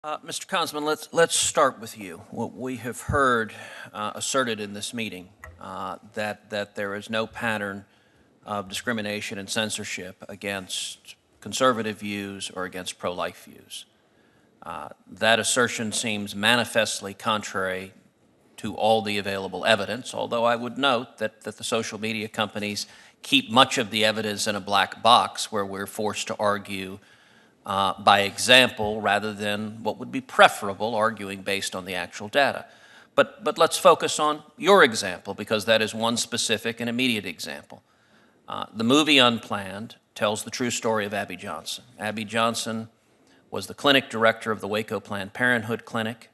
Mr. Konzelman, let's start with you. What we have heard asserted in this meeting that there is no pattern of discrimination and censorship against conservative views or against pro-life views. That assertion seems manifestly contrary to all the available evidence, although I would note that the social media companies keep much of the evidence in a black box where we're forced to argue by example rather than what would be preferable, arguing based on the actual data. But let's focus on your example, because that is one specific and immediate example. The movie Unplanned tells the true story of Abby Johnson. Abby Johnson was the clinic director of the Waco Planned Parenthood Clinic.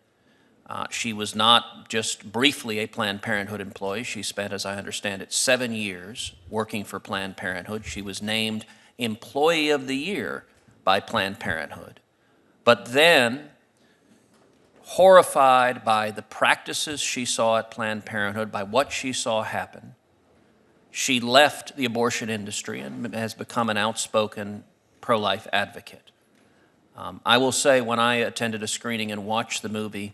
She was not just briefly a Planned Parenthood employee. She spent, as I understand it, 7 years working for Planned Parenthood. She was named Employee of the Year by Planned Parenthood. But then, horrified by the practices she saw at Planned Parenthood, by what she saw happen, she left the abortion industry and has become an outspoken pro-life advocate. I will say, when I attended a screening and watched the movie,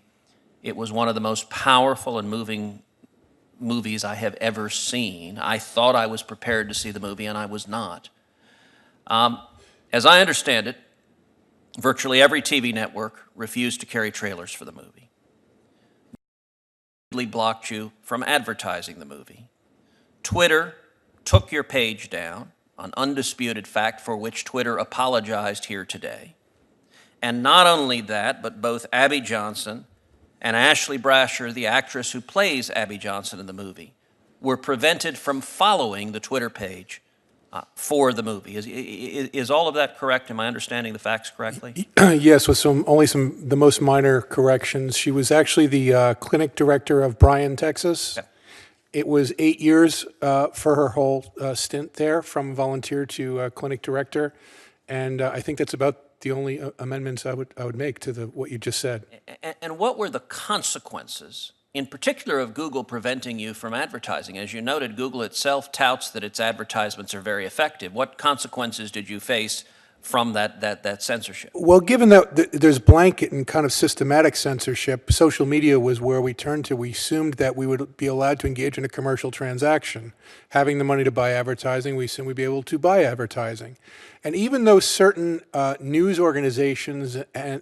it was one of the most powerful and moving movies I have ever seen. I thought I was prepared to see the movie, and I was not. As I understand it, virtually every TV network refused to carry trailers for the movie. Blocked you from advertising the movie. Twitter took your page down, an undisputed fact for which Twitter apologized here today. And not only that, but both Abby Johnson and Ashley Brasher, the actress who plays Abby Johnson in the movie, were prevented from following the Twitter page for the movie. Is all of that correct? Am I understanding the facts correctly? Yes, with only the most minor corrections. She was actually the clinic director of Bryan, Texas. Okay. It was 8 years for her whole stint there, from volunteer to clinic director, and I think that's about the only amendments I would make to what you just said. And what were the consequences, in particular, of Google preventing you from advertising? As you noted, Google itself touts that its advertisements are very effective. What consequences did you face from that censorship? Well, given that there's blanket and kind of systematic censorship, social media was where we turned to. We assumed that we would be allowed to engage in a commercial transaction. Having the money to buy advertising, we assumed we'd be able to buy advertising. And even though certain news organizations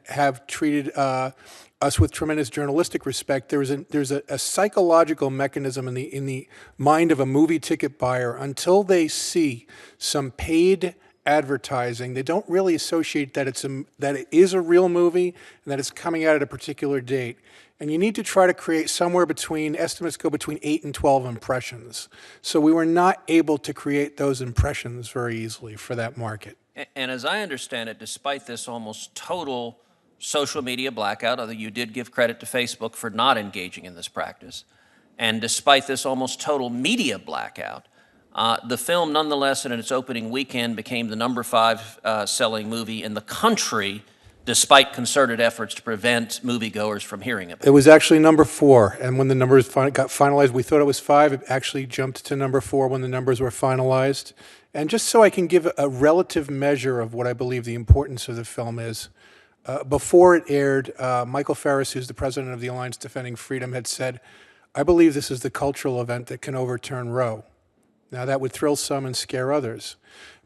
have treated us with tremendous journalistic respect, there's a psychological mechanism in the mind of a movie ticket buyer. Until they see some paid advertising, they don't really associate that it is a real movie and that it's coming out at a particular date. And you need to try to create somewhere between, estimates go between 8 and 12 impressions. So we were not able to create those impressions very easily for that market. And as I understand it, despite this almost total social media blackout, although you did give credit to Facebook for not engaging in this practice, and despite this almost total media blackout, the film nonetheless in its opening weekend became the #5 selling movie in the country, despite concerted efforts to prevent moviegoers from hearing about it. It was actually #4, and when the numbers got finalized, we thought it was 5. It actually jumped to #4 when the numbers were finalized. And just so I can give a relative measure of what I believe the importance of the film is, before it aired, Michael Ferris, who's the president of the Alliance Defending Freedom, had said, "I believe this is the cultural event that can overturn Roe." Now, that would thrill some and scare others.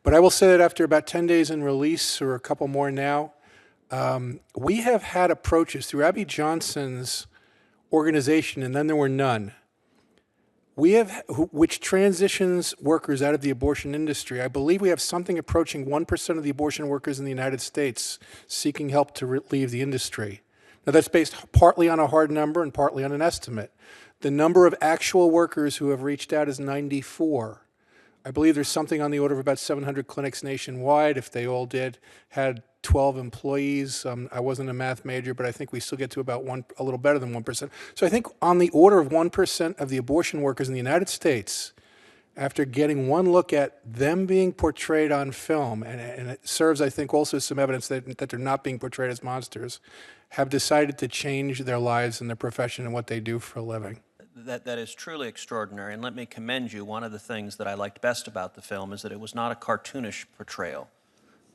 But I will say that after about 10 days in release, or a couple more now, we have had approaches through Abby Johnson's organization, and then there were none. Which transitions workers out of the abortion industry. I believe we have something approaching 1% of the abortion workers in the United States seeking help to leave the industry. Now, that's based partly on a hard number and partly on an estimate. The number of actual workers who have reached out is 94. I believe there's something on the order of about 700 clinics nationwide. If they all had 12 employees, I wasn't a math major, but I think we still get to about a little better than 1%. So I think on the order of 1% of the abortion workers in the United States, after getting one look at them being portrayed on film, and it serves, I think, also some evidence that they're not being portrayed as monsters, have decided to change their lives and their profession and what they do for a living. That is truly extraordinary, and let me commend you. One of the things that I liked best about the film is that it was not a cartoonish portrayal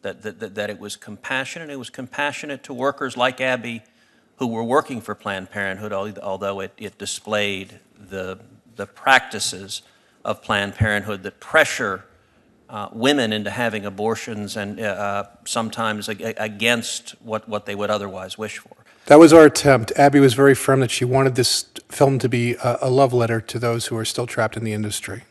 that it was compassionate. It was compassionate to workers like Abby who were working for Planned Parenthood, although it displayed the practices of Planned Parenthood that pressure women into having abortions and sometimes against what they would otherwise wish for. That was our attempt. Abby was very firm that she wanted this film to be a love letter to those who are still trapped in the industry.